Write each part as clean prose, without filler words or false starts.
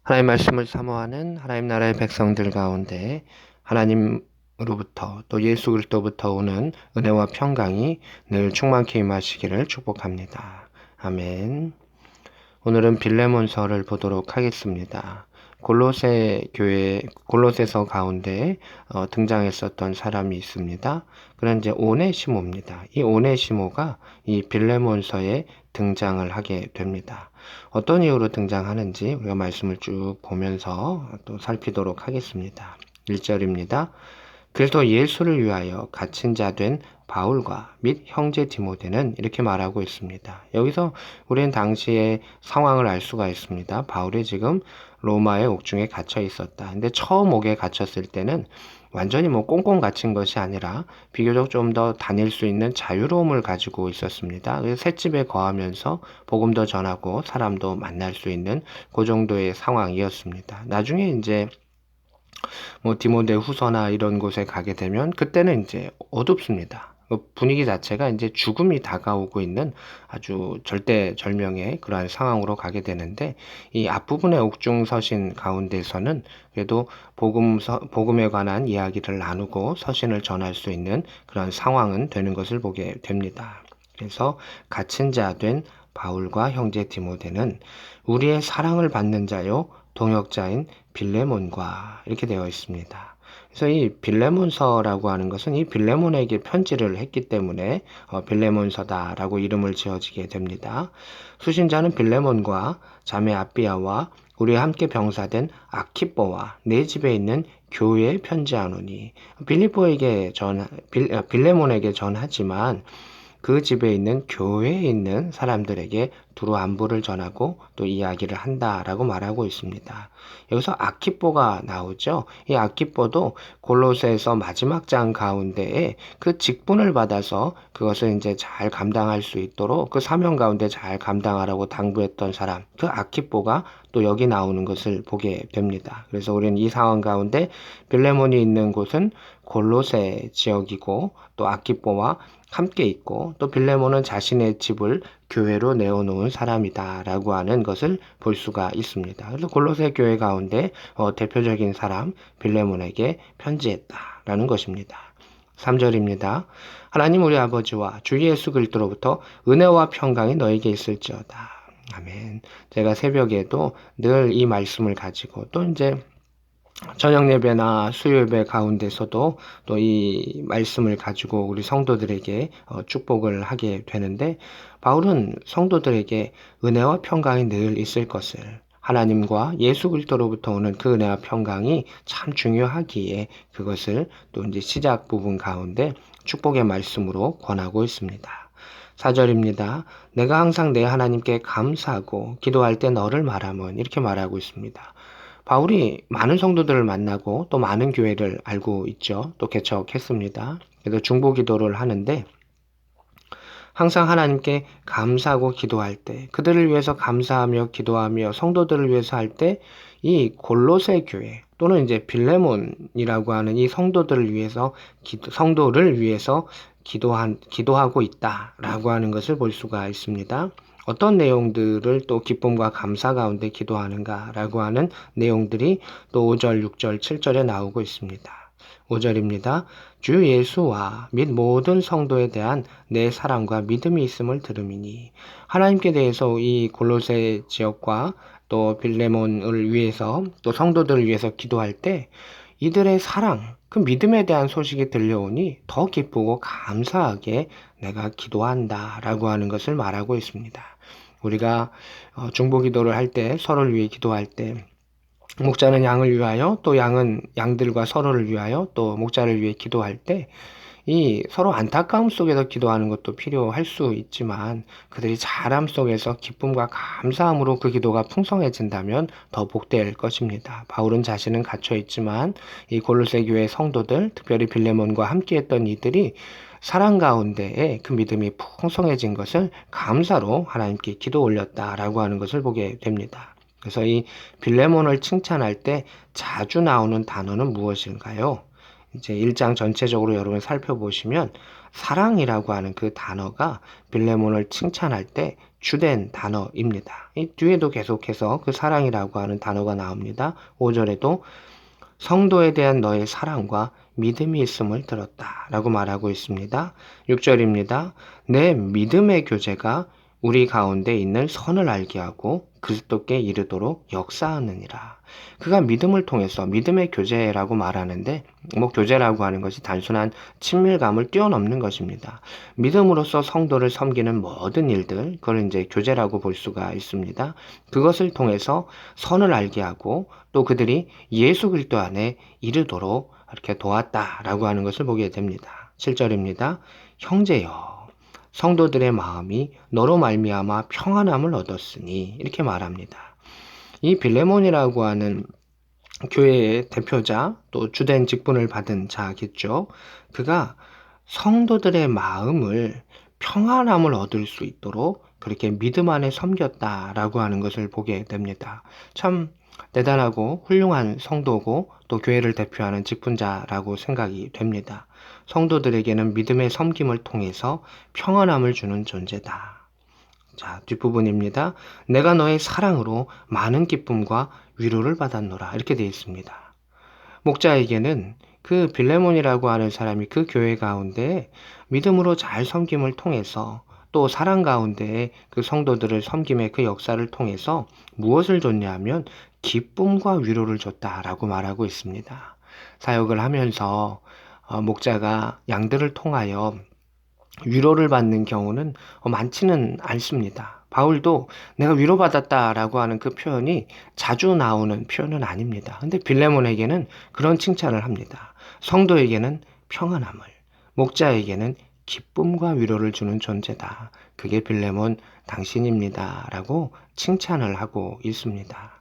하나님 말씀을 사모하는 하나님 나라의 백성들 가운데 하나님으로부터 또 예수 그리스도부터 오는 은혜와 평강이 늘 충만케 임하시기를 축복합니다. 아멘. 오늘은 빌레몬서를 보도록 하겠습니다. 골로새서 가운데 등장했었던 사람이 있습니다. 그는 이제 오네시모입니다. 이 오네시모가 이 빌레몬서에 등장을 하게 됩니다. 어떤 이유로 등장하는지 우리가 말씀을 쭉 보면서 또 살피도록 하겠습니다. 1절입니다. 그래서 예수를 위하여 갇힌 자 된 바울과 및 형제 디모데는 이렇게 말하고 있습니다. 여기서 우리는 당시의 상황을 알 수가 있습니다. 바울이 지금 로마의 옥중에 갇혀 있었다. 근데 처음 옥에 갇혔을 때는 완전히 꽁꽁 갇힌 것이 아니라 비교적 좀 더 다닐 수 있는 자유로움을 가지고 있었습니다. 그래서 셋집에 거하면서 복음도 전하고 사람도 만날 수 있는 그 정도의 상황이었습니다. 나중에 이제 디모데 후서나 이런 곳에 가게 되면 그때는 이제 어둡습니다. 그 분위기 자체가 이제 죽음이 다가오고 있는 아주 절대절명의 그러한 상황으로 가게 되는데 이 앞부분의 옥중 서신 가운데서는 그래도 복음에 관한 이야기를 나누고 서신을 전할 수 있는 그런 상황은 되는 것을 보게 됩니다. 그래서 갇힌 자 된 바울과 형제 디모데는 우리의 사랑을 받는 자요 동역자인 빌레몬과 이렇게 되어 있습니다. 그래서 이 빌레몬서라고 하는 것은 이 빌레몬에게 편지를 했기 때문에 빌레몬서다라고 이름을 지어지게 됩니다. 수신자는 빌레몬과 자매 아비아와 우리와 함께 병사된 아키뽀와 내 집에 있는 교회에 편지하노니 빌레몬에게 전하지만 그 집에 있는 교회에 있는 사람들에게 두루 안부를 전하고 또 이야기를 한다라고 말하고 있습니다. 여기서 아키뽀가 나오죠. 이 아키뽀도 골로새서 마지막 장 가운데에 그 직분을 받아서 그것을 이제 잘 감당할 수 있도록 그 사명 가운데 잘 감당하라고 당부했던 사람, 그 아키뽀가 또 여기 나오는 것을 보게 됩니다. 그래서 우리는 이 상황 가운데 빌레몬이 있는 곳은 골로새 지역이고 또 아키뽀와 함께 있고 또 빌레몬은 자신의 집을 교회로 내어놓은 사람이다라고 하는 것을 볼 수가 있습니다. 그래서 골로새 교회 가운데 대표적인 사람 빌레몬에게 편지했다라는 것입니다. 3절입니다. 하나님 우리 아버지와 주 예수 그리스도로부터 은혜와 평강이 너에게 있을지어다. 아멘. 제가 새벽에도 늘 이 말씀을 가지고 또 이제 저녁 예배나 수요 예배 가운데서도 또 이 말씀을 가지고 우리 성도들에게 축복을 하게 되는데 바울은 성도들에게 은혜와 평강이 늘 있을 것을 하나님과 예수 그리스도로부터 오는 그 은혜와 평강이 참 중요하기에 그것을 또 이제 시작 부분 가운데 축복의 말씀으로 권하고 있습니다. 4절입니다. 내가 항상 내 하나님께 감사하고 기도할 때 너를 말하면 이렇게 말하고 있습니다. 바울이 많은 성도들을 만나고 또 많은 교회를 알고 있죠. 또 개척했습니다. 그래서 중보 기도를 하는데 항상 하나님께 감사하고 기도할 때 그들을 위해서 감사하며 기도하며 성도들을 위해서 할 때 이 골로새 교회 또는 이제 빌레몬이라고 하는 이 성도들을 위해서 성도를 위해서 기도하고 있다라고 하는 것을 볼 수가 있습니다. 어떤 내용들을 또 기쁨과 감사 가운데 기도하는가라고 하는 내용들이 또 5절, 6절, 7절에 나오고 있습니다. 5절입니다. 주 예수와 및 모든 성도에 대한 내 사랑과 믿음이 있음을 들음이니 하나님께 대해서 이 골로새 지역과 또 빌레몬을 위해서 또 성도들을 위해서 기도할 때 이들의 사랑, 그 믿음에 대한 소식이 들려오니 더 기쁘고 감사하게 내가 기도한다라고 하는 것을 말하고 있습니다. 우리가 중보 기도를 할 때 서로를 위해 기도할 때 목자는 양을 위하여 또 양은 양들과 서로를 위하여 또 목자를 위해 기도할 때 이 서로 안타까움 속에서 기도하는 것도 필요할 수 있지만 그들이 잘함 속에서 기쁨과 감사함으로 그 기도가 풍성해진다면 더 복될 것입니다. 바울은 자신은 갇혀 있지만 이 골로새 교회 성도들, 특별히 빌레몬과 함께했던 이들이 사랑 가운데에 그 믿음이 풍성해진 것을 감사로 하나님께 기도 올렸다라고 하는 것을 보게 됩니다. 그래서 이 빌레몬을 칭찬할 때 자주 나오는 단어는 무엇일까요? 이제 1장 전체적으로 여러분 살펴보시면 사랑이라고 하는 그 단어가 빌레몬을 칭찬할 때 주된 단어입니다. 이 뒤에도 계속해서 그 사랑이라고 하는 단어가 나옵니다. 5절에도 성도에 대한 너의 사랑과 믿음이 있음을 들었다 라고 말하고 있습니다. 6절입니다. 내 믿음의 교제가 우리 가운데 있는 선을 알게 하고 그리스도께 이르도록 역사하느니라. 그가 믿음을 통해서 믿음의 교제라고 말하는데 교제라고 하는 것이 단순한 친밀감을 뛰어넘는 것입니다. 믿음으로써 성도를 섬기는 모든 일들, 그걸 이제 교제라고 볼 수가 있습니다. 그것을 통해서 선을 알게 하고 또 그들이 예수 그리스도 안에 이르도록 이렇게 도왔다라고 하는 것을 보게 됩니다. 7절입니다. 형제여 성도들의 마음이 너로 말미암아 평안함을 얻었으니 이렇게 말합니다. 이 빌레몬이라고 하는 교회의 대표자 또 주된 직분을 받은 자겠죠. 그가 성도들의 마음을 평안함을 얻을 수 있도록 그렇게 믿음 안에 섬겼다라고 하는 것을 보게 됩니다. 참 대단하고 훌륭한 성도고 또 교회를 대표하는 직분자라고 생각이 됩니다. 성도들에게는 믿음의 섬김을 통해서 평안함을 주는 존재다. 자, 뒷부분입니다. 내가 너의 사랑으로 많은 기쁨과 위로를 받았노라. 이렇게 되어 있습니다. 목자에게는 그 빌레몬이라고 하는 사람이 그 교회 가운데 믿음으로 잘 섬김을 통해서 또 사랑 가운데 그 성도들을 섬김의 그 역사를 통해서 무엇을 줬냐 하면 기쁨과 위로를 줬다라고 말하고 있습니다. 사역을 하면서 목자가 양들을 통하여 위로를 받는 경우는 많지는 않습니다. 바울도 내가 위로받았다라고 하는 그 표현이 자주 나오는 표현은 아닙니다. 근데 빌레몬에게는 그런 칭찬을 합니다. 성도에게는 평안함을, 목자에게는 기쁨과 위로를 주는 존재다. 그게 빌레몬 당신입니다. 라고 칭찬을 하고 있습니다.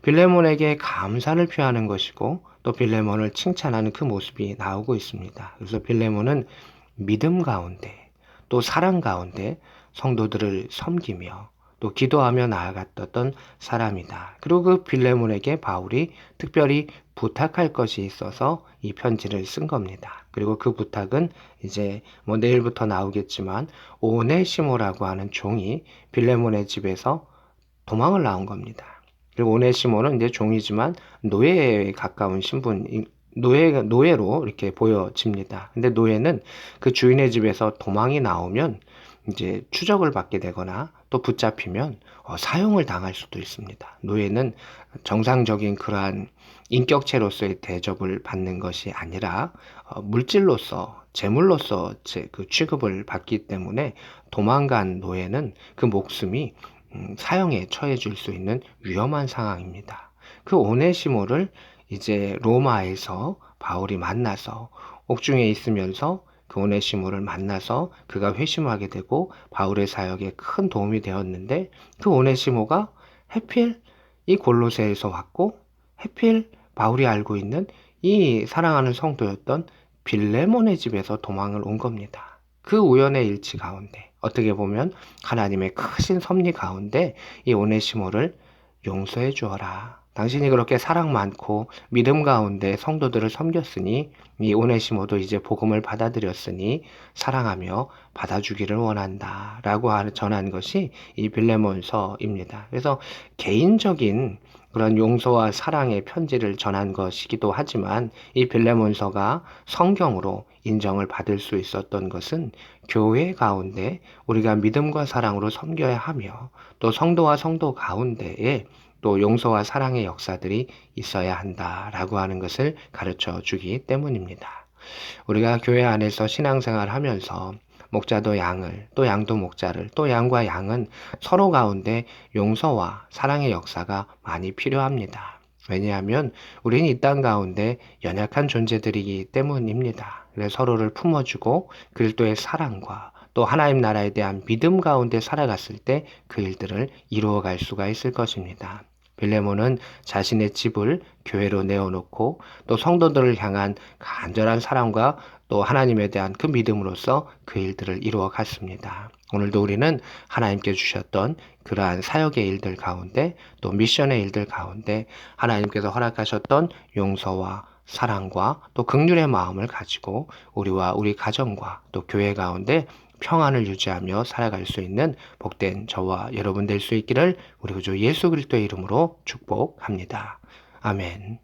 빌레몬에게 감사를 표하는 것이고 또 빌레몬을 칭찬하는 그 모습이 나오고 있습니다. 그래서 빌레몬은 믿음 가운데 또 사랑 가운데 성도들을 섬기며 또 기도하며 나아갔던 사람이다. 그리고 그 빌레몬에게 바울이 특별히 부탁할 것이 있어서 이 편지를 쓴 겁니다. 그리고 그 부탁은 이제 내일부터 나오겠지만 오네시모라고 하는 종이 빌레몬의 집에서 도망을 나온 겁니다. 그리고 오네시모는 이제 종이지만 노예에 가까운 신분, 노예로 이렇게 보여집니다. 근데 노예는 그 주인의 집에서 도망이 나오면 이제 추적을 받게 되거나 또 붙잡히면 사형을 당할 수도 있습니다. 노예는 정상적인 그러한 인격체로서의 대접을 받는 것이 아니라 물질로서 재물로서 그 취급을 받기 때문에 도망간 노예는 그 목숨이 사형에 처해질 수 있는 위험한 상황입니다. 그 오네시모를 이제 로마에서 바울이 만나서 옥중에 있으면서 그 오네시모를 만나서 그가 회심하게 되고 바울의 사역에 큰 도움이 되었는데 그 오네시모가 해필 이 골로새에서 왔고 해필 바울이 알고 있는 이 사랑하는 성도였던 빌레몬의 집에서 도망을 온 겁니다. 그 우연의 일치 가운데 어떻게 보면 하나님의 크신 섭리 가운데 이 오네시모를 용서해 주어라. 당신이 그렇게 사랑 많고 믿음 가운데 성도들을 섬겼으니 이 오네시모도 이제 복음을 받아들였으니 사랑하며 받아주기를 원한다 라고 전한 것이 이 빌레몬서입니다. 그래서 개인적인 그런 용서와 사랑의 편지를 전한 것이기도 하지만 이 빌레몬서가 성경으로 인정을 받을 수 있었던 것은 교회 가운데 우리가 믿음과 사랑으로 섬겨야 하며 또 성도와 성도 가운데에 또 용서와 사랑의 역사들이 있어야 한다라고 하는 것을 가르쳐 주기 때문입니다. 우리가 교회 안에서 신앙생활을 하면서 목자도 양을, 또 양도 목자를, 또 양과 양은 서로 가운데 용서와 사랑의 역사가 많이 필요합니다. 왜냐하면 우리는 이 땅 가운데 연약한 존재들이기 때문입니다. 그래서 서로를 품어주고 그리스도의 사랑과 또 하나님 나라에 대한 믿음 가운데 살아갔을 때 그 일들을 이루어갈 수가 있을 것입니다. 빌레몬은 자신의 집을 교회로 내어놓고 또 성도들을 향한 간절한 사랑과 또 하나님에 대한 그 믿음으로써 그 일들을 이루어 갔습니다. 오늘도 우리는 하나님께 주셨던 그러한 사역의 일들 가운데 또 미션의 일들 가운데 하나님께서 허락하셨던 용서와 사랑과 또 긍휼의 마음을 가지고 우리와 우리 가정과 또 교회 가운데 평안을 유지하며 살아갈 수 있는 복된 저와 여러분 될 수 있기를 우리 구주 예수 그리스도의 이름으로 축복합니다. 아멘.